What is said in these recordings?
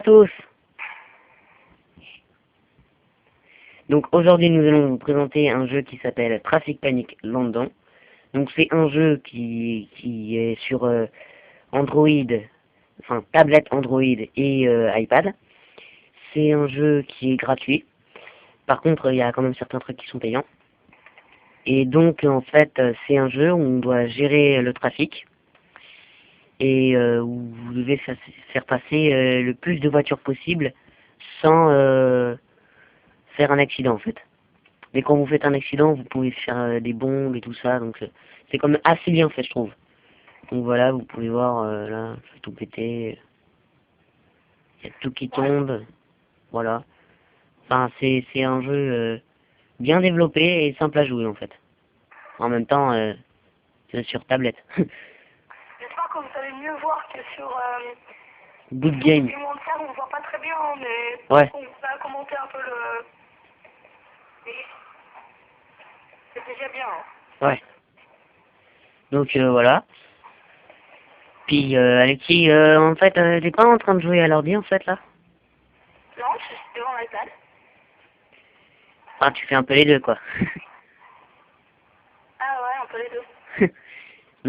Tous. Donc aujourd'hui nous allons vous présenter un jeu qui s'appelle Traffic Panic London. Donc c'est un jeu qui est sur Android, enfin tablette Android et iPad. C'est un jeu qui est gratuit. Par contre il y a quand même certains trucs qui sont payants. Et donc en fait c'est un jeu où on doit gérer le trafic et où vous devez faire passer le plus de voitures possible sans faire un accident en fait. Mais quand vous faites un accident, vous pouvez faire des bombes et tout ça, donc c'est quand même assez bien fait, je trouve. Donc voilà, vous pouvez voir, là, je vais tout péter, il y a tout qui tombe, voilà. Enfin, c'est un jeu bien développé et simple à jouer en fait. En même temps, c'est sur tablette. J'espère que vous allez mieux voir que sur Good game. on ne voit pas très bien, mais Ouais. on va commenter un peu le... C'est déjà bien. Hein. Ouais. Donc voilà. Puis Alexis, en fait, t'es pas en train de jouer à l'ordi en fait là? Non, je suis devant l'iPad. Enfin, tu fais un peu les deux quoi. Ah ouais, un peu les deux.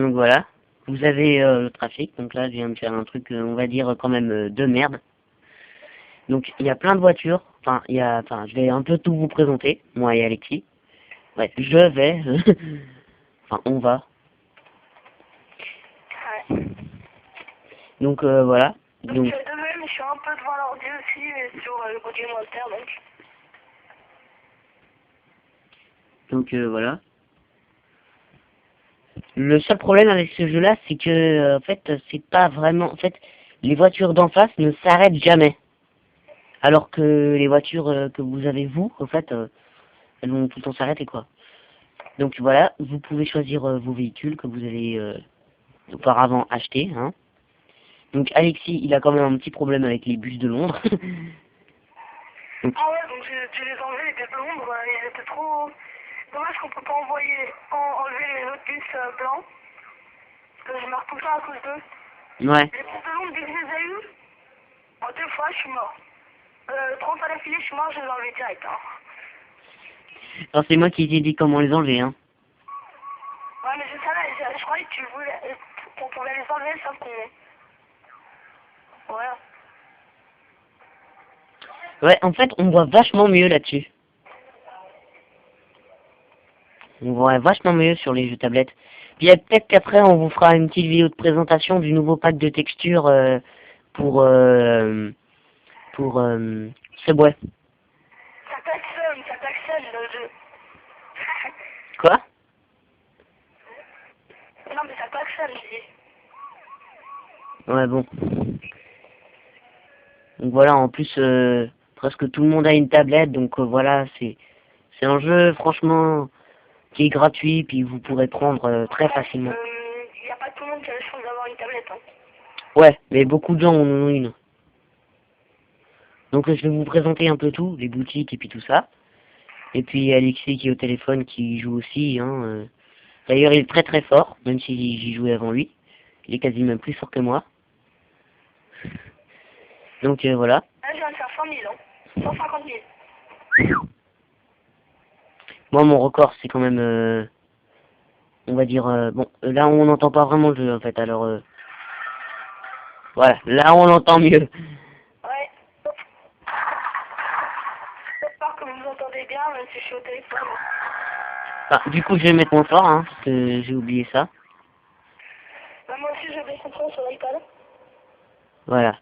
Donc voilà, vous avez le trafic, donc là je viens de faire un truc, on va dire quand même de merde. Donc il y a plein de voitures, enfin je vais un peu tout vous présenter, moi et Alexis. Ouais, je vais, enfin on va. Ouais. Donc voilà, Donc donc, de même, je suis un peu devant l'ordi aussi, mais sur le Body Monster, donc. voilà. Le seul problème avec ce jeu-là, c'est que en fait c'est pas vraiment, en fait les voitures d'en face ne s'arrêtent jamais. Alors que les voitures que vous avez vous, en fait, elles vont tout le temps s'arrêter quoi. Donc voilà, vous pouvez choisir vos véhicules que vous avez auparavant achetés. Hein. Donc Alexis, il a quand même un petit problème avec les bus de Londres. Donc, Ah ouais, donc j'ai les enlevé, les bus de Londres, ils étaient trop... Dommage qu'on peut pas enlever les autres bus blancs, parce que je meurs tout le temps à cause d'eux. ouais. Les bus de Londres, dès que je les ai eus, en 2 fois, je suis mort. 30 à l'affilée, je suis mort, je les ai enlevés direct. Hein. Alors c'est moi qui t'ai dit comment les enlever. Hein. Ouais, mais je savais, je croyais que tu voulais, qu'on pouvait les enlever, sauf qu'on... Ouais. Ouais, en fait, on voit vachement mieux là-dessus. On voit vachement mieux sur les jeux tablettes. Puis peut-être qu'après, on vous fera une petite vidéo de présentation du nouveau pack de textures pour Subway. Ça klaxonne le jeu. Quoi? Non, mais ça klaxonne, je dis. Ouais, bon. Donc voilà, en plus, presque tout le monde a une tablette, donc voilà, c'est un jeu, franchement, qui est gratuit, puis vous pourrez prendre très facilement. Il n'y a pas tout le monde qui a la chance d'avoir une tablette. Hein. Ouais, mais beaucoup de gens en ont une. Donc je vais vous présenter un peu tout, les boutiques et puis tout ça. Et puis Alexis qui est au téléphone, qui joue aussi. Hein, D'ailleurs, il est très très fort, même si j'y jouais avant lui. Il est quasi même plus fort que moi. Donc voilà. Là, je viens de faire 100 000, hein. 150 000. Moi, mon record, c'est quand même, on va dire, bon, là on n'entend pas vraiment le jeu en fait, alors voilà, là on l'entend mieux. Ouais. J'espère que vous m'entendez bien, même si je suis au téléphone. Enfin, du coup, je vais mettre mon fort, hein, parce que j'ai oublié ça. Bah, moi aussi, j'ai des fonctions sur l'iPad. Voilà.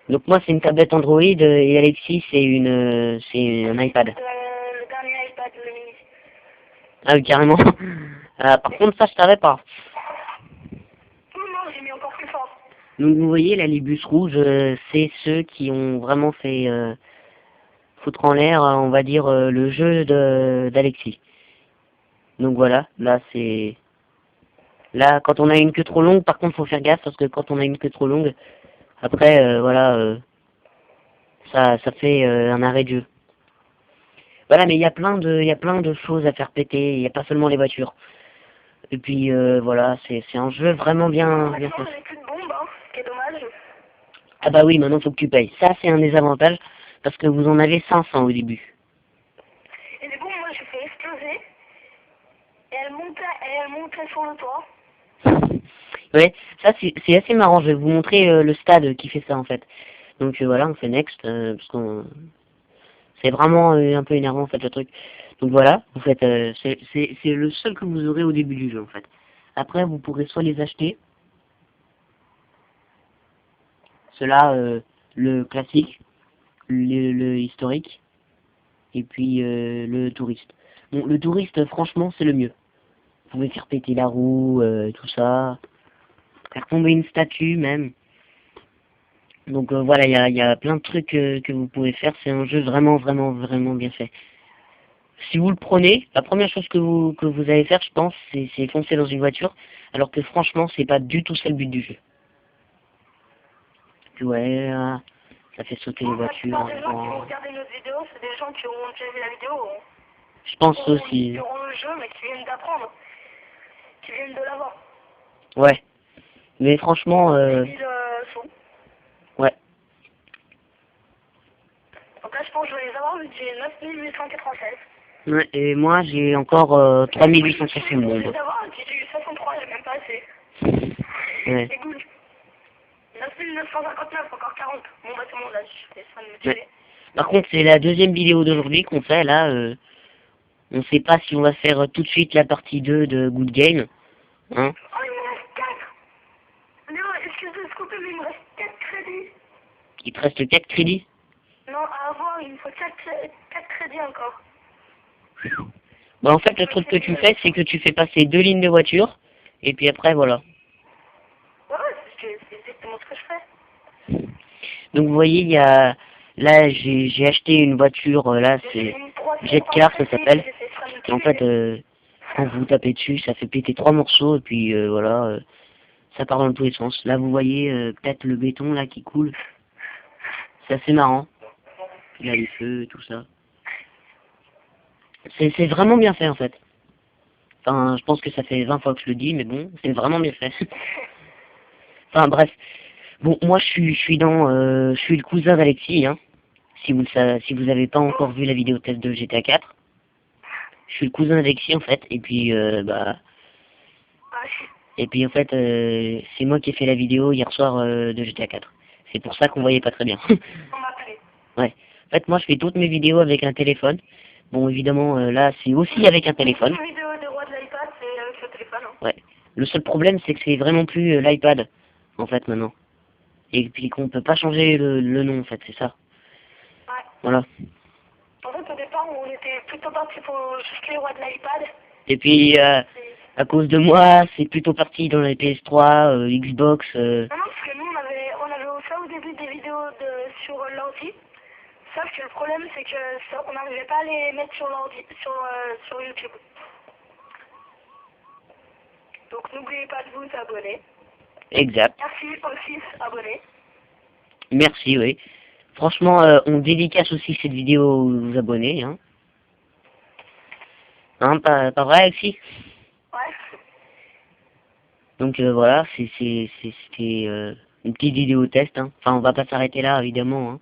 Donc moi, c'est une tablette Android et Alexis, c'est un iPad. Le dernier iPad, le mini. Ah oui, carrément. Par contre, ça, je savais pas. Non, j'ai mis encore plus fort. Donc vous voyez, là, les bus rouges, c'est ceux qui ont vraiment fait foutre en l'air, on va dire, le jeu d'Alexis. Donc voilà, là, c'est... Là, quand on a une queue trop longue, par contre, faut faire gaffe, parce que quand on a une queue trop longue, après, voilà, ça fait un arrêt de jeu. Voilà, mais il y a plein de choses à faire péter, il n'y a pas seulement les voitures. Et puis, voilà, c'est un jeu vraiment bien fait. J'ai plus de bombes, hein, ce qui est dommage. Ah bah oui, maintenant faut que tu payes. Ça c'est un des avantages, parce que vous en avez 500 au début. Et du coup, moi, j'ai fait exploser. Et elle montait sur le toit. Ouais, ça c'est assez marrant, je vais vous montrer le stade qui fait ça en fait. Donc voilà, on fait next, parce qu'on... C'est vraiment un peu énervant en fait le truc. Donc voilà, vous faites, c'est le seul que vous aurez au début du jeu en fait. Après vous pourrez soit les acheter, cela le classique, le historique, et puis le touriste. Bon, le touriste franchement c'est le mieux. Vous pouvez faire péter la roue, tout ça, faire tomber une statue même. Donc voilà, il y a plein de trucs que vous pouvez faire, c'est un jeu vraiment bien fait. Si vous le prenez, la première chose que vous allez faire, je pense, c'est foncer dans une voiture, alors que franchement, c'est pas du tout ça le but du jeu. Puis ouais, ça fait sauter les La plupart voitures. des gens qui vont regarder notre vidéo, c'est des gens qui ont déjà vu la vidéo. Je pense aussi. Qui auront le jeu, mais qui viennent d'apprendre. Qui viennent de l'avoir. Ouais. Mais franchement, Ils sont. ouais. Donc là, je pense que je vais les avoir, vu que j'ai 9896. Ouais, et moi, j'ai encore 3860 Je vais bombes. les avoir, j'ai eu 63, j'ai même pas assez. Ouais. C'est good. 9959, encore 40. Bon, bah, c'est bon, là, je vais de me Ouais. tuer. Par contre, c'est la deuxième vidéo d'aujourd'hui qu'on fait, là. On sait pas si on va faire tout de suite la partie 2 de Good Game. Hein. Oh, il me reste 4. Léo, excusez de se couper, mais il me reste 4 crédits. Il te reste 4 crédits. Non, à avoir, il me faut 4 crédits encore. Bah en fait, le truc que tu fais, c'est que tu fais passer 2 lignes de voiture, et puis après, voilà. Ouais, c'est exactement ce que je fais. Donc vous voyez, il y a... Là, j'ai acheté une voiture, là, c'est Jetcar, ça s'appelle. Et en fait, quand vous tapez dessus, ça fait péter 3 morceaux, et puis voilà, ça part dans tous les sens. Là, vous voyez peut-être le béton, là, qui coule. C'est assez marrant. Il y a les feux, tout ça. C'est vraiment bien fait, en fait. Enfin, je pense que ça fait 20 fois que je le dis, mais bon, c'est vraiment bien fait. Enfin, bref. Bon, moi, je suis je suis le cousin d'Alexis, hein. Si vous avez pas encore vu la vidéo test de GTA 4. Je suis le cousin d'Alexis, en fait, et puis, et puis, en fait, c'est moi qui ai fait la vidéo hier soir de GTA 4. C'est pour ça qu'on voyait pas très bien. On m'appelait. Ouais. En fait, moi, je fais toutes mes vidéos avec un téléphone. Bon, évidemment, là, c'est aussi avec un téléphone. Une vidéo de roi de l'iPad, c'est avec le téléphone. Hein. Ouais. Le seul problème, c'est que c'est vraiment plus l'iPad, en fait, maintenant. Et puis qu'on peut pas changer le nom, en fait, c'est ça. Ouais. Voilà. En fait, au départ, on était plutôt parti pour juste les rois de l'iPad. Et puis, à cause de moi, c'est plutôt parti dans les PS3, Xbox. Non, parce que nous, on avait fait au début des vidéos sur l'ordi. Sauf que le problème, c'est que on n'arrivait pas à les mettre sur l'ordi, sur YouTube. Donc, n'oubliez pas de vous abonner. Exact. Merci aux 6 abonnés. Merci, oui. Franchement, on dédicace aussi cette vidéo aux abonnés, hein. Hein, pas vrai, Alexis? Ouais. Donc voilà, c'était une petite vidéo test, hein. Enfin, on va pas s'arrêter là, évidemment, hein.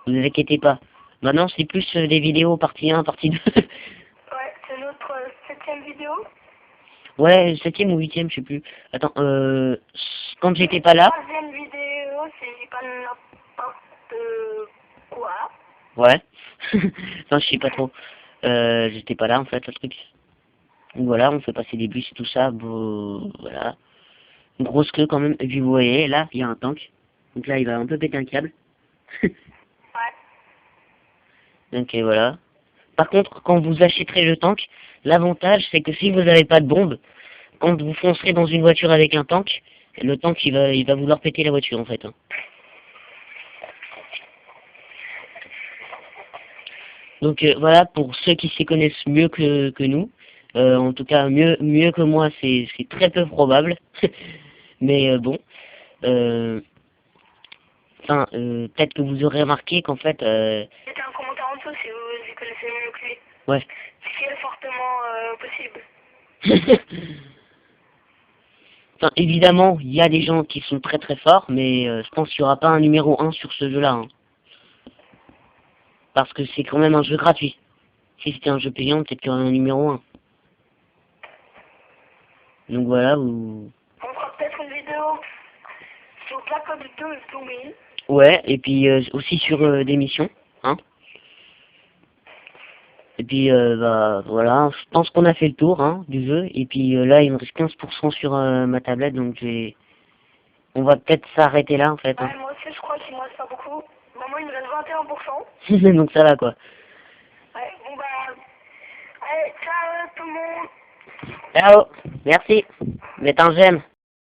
Ne vous inquiétez pas. Maintenant, c'est plus des vidéos partie 1, partie 2. Ouais, c'est notre 7e vidéo. Ouais, 7e ou 8e, je sais plus. Attends, quand j'étais pas là... 3e vidéo, c'est pas n'importe quoi. Ouais. Enfin, je sais pas trop. J'étais pas là, en fait, le truc. Donc voilà, on fait passer des bus et tout ça. Bon, voilà. Une grosse queue quand même. Et puis vous voyez, là, il y a un tank. Donc là, il va un peu péter un câble. Ouais. Donc voilà. Par contre, quand vous achèterez le tank, l'avantage, c'est que si vous n'avez pas de bombe, quand vous foncerez dans une voiture avec un tank, le tank, il va vouloir péter la voiture, en fait. Hein. Donc voilà, pour ceux qui s'y connaissent mieux que nous, en tout cas mieux que moi, c'est très peu probable. Mais bon, enfin, peut-être que vous aurez remarqué qu'en fait... Mettez un commentaire en dessous si vous y connaissez mieux que lui. Ouais. Ce qui est fortement possible. Enfin, évidemment, il y a des gens qui sont très très forts, mais je pense qu'il n'y aura pas un numéro 1 sur ce jeu-là. Hein. Parce que c'est quand même un jeu gratuit. Si c'était un jeu payant, peut-être qu'il y aurait un numéro 1. Donc voilà, vous... On fera peut-être une vidéo sur Black Ops 2 et Zombie. Ouais, et puis aussi sur des missions, hein. Et puis bah voilà, je pense qu'on a fait le tour hein, du jeu. Et puis là, il me reste 15% sur ma tablette, donc on va peut-être s'arrêter là en fait. Hein. Ouais, moi aussi je crois qu'il me reste pas beaucoup. Bah, moi il me reste 21%. Donc ça va quoi. Ouais, bon bah... Allez, ciao tout le monde. Ciao, merci. Mettez un j'aime.